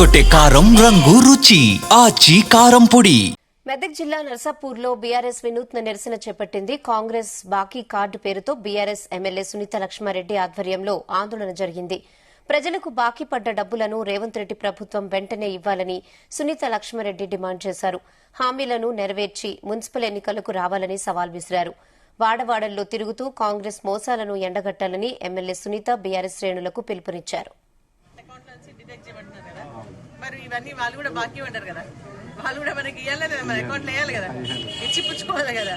ఎర్రగొట్టే కారం రంగు రుచి ఆచి కారం పొడి. మెదక్ జిల్లా నర్సాపూర్లో బీఆర్ఎస్ వినూత్న నిరసన చేపట్టింది. కాంగ్రెస్ బాకీ కార్డు పేరుతో బీఆర్ఎస్ ఎమ్మెల్యే సునీత లక్ష్మారెడ్డి ఆధ్వర్యంలో ఆందోళన జరిగింది. ప్రజలకు బాకీ పడ్డ డబ్బులను రేవంత్ రెడ్డి ప్రభుత్వం వెంటనే ఇవ్వాలని సునీత లక్ష్మారెడ్డి డిమాండ్ చేశారు. హామీలను నెరవేర్చి మున్సిపల్ ఎన్నికలకు రావాలని సవాల్ విసిరారు. వాడవాడల్లో తిరుగుతూ కాంగ్రెస్ మోసాలను ఎండగట్టాలని ఎమ్మెల్యే సునీత బీఆర్ఎస్ శ్రేణులకు పిలుపునిచ్చారు. మరి ఇవన్నీ వాళ్ళు కూడా బాకీ ఉంటారు కదా, వాళ్ళు కూడా మనకి ఇవ్వాలి కదా, మన అకౌంట్లో వేయాలి కదా, ఇచ్చి పుచ్చుకోవాలి కదా.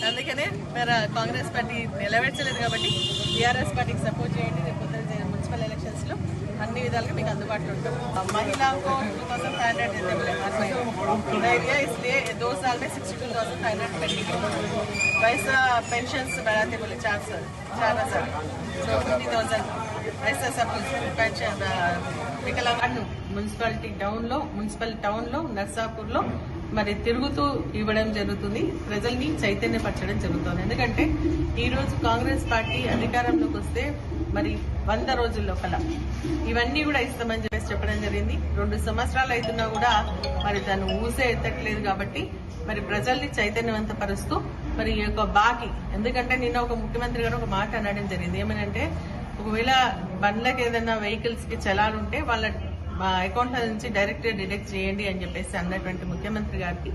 అందుకనే మరి కాంగ్రెస్ పార్టీ నిలబెట్టలేదు కాబట్టి టీఆర్ఎస్ పార్టీకి సపోర్ట్ చేయండి. రేపు మున్సిపల్ ఎలక్షన్స్ లో అన్ని విధాలుగా మీకు అందుబాటులో ఉంటాం. महिलाओं को 2500 देते बोले एरिया, इसलिए 2 साल में 62,500 पेंडिंग है. वैसा पेंशन बढ़ाते बोले 4,000 so 50,000 ऐसा सब पेंशन వికలాంగులను మున్సిపల్ టౌన్ లో నర్సాపూర్ లో మరి తిరుగుతూ ఇవ్వడం జరుగుతుంది. ప్రజల్ని చైతన్యపరచడం జరుగుతుంది. ఎందుకంటే ఈ రోజు కాంగ్రెస్ పార్టీ అధికారంలోకి వస్తే మరి 100 రోజుల్లో కల ఇవన్నీ కూడా ఇస్తామని చెప్పడం జరిగింది. 2 సంవత్సరాలు అవుతున్నా కూడా మరి దాన్ని ఊసే ఎత్తట్లేదు. కాబట్టి మరి ప్రజల్ని చైతన్యవంతపరుస్తూ మరి ఈ యొక్క బాకీ, ఎందుకంటే నిన్న ఒక ముఖ్యమంత్రి గారు ఒక మాట అనడం జరిగింది. ఏమనంటే ఒకవేళ బండ్లకు ఏదైనా వెహికల్స్ కి చలాలుంటే వాళ్ళ అకౌంట్ల నుంచి డైరెక్ట్ డిడక్ట్ చేయండి అని చెప్పేసి అన్నటువంటి ముఖ్యమంత్రి గారికి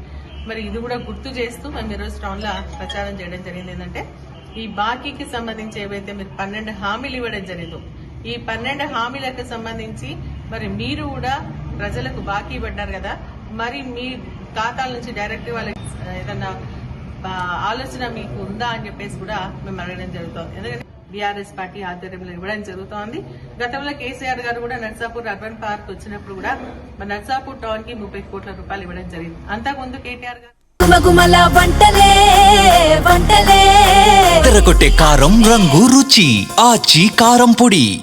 మరి ఇది కూడా గుర్తు చేస్తూ మేము ఈరోజు టౌన్ లో ప్రచారం చేయడం జరిగింది. ఏంటంటే ఈ బాకీకి సంబంధించి ఏవైతే మీరు 12 హామీలు ఇవ్వడం జరిగిందో ఈ 12 హామీలకు సంబంధించి మరి మీరు కూడా ప్రజలకు బాకీ పడ్డారు కదా, మరి మీ ఖాతాల నుంచి డైరెక్ట్ వాళ్ళకి ఏదన్నా ఆలోచన మీకు ఉందా అని చెప్పేసి కూడా మేము అడగడం జరుగుతుంది. ఎందుకంటే బీఆర్ఎస్ పార్టీ ఆధ్వర్యంలో ఇవ్వడం జరుగుతోంది. గతంలో కేసీఆర్ గారు కూడా నర్సాపూర్ అర్బన్ పార్క్ వచ్చినప్పుడు కూడా మన నర్సాపూర్ టౌన్ కి 30 కోట్ల రూపాయలు ఇవ్వడం జరిగింది. అంతకుముందు కేటీఆర్ గారు ఎర్రగొట్టే కారం రంగు రుచి ఆచి కారం పొడి.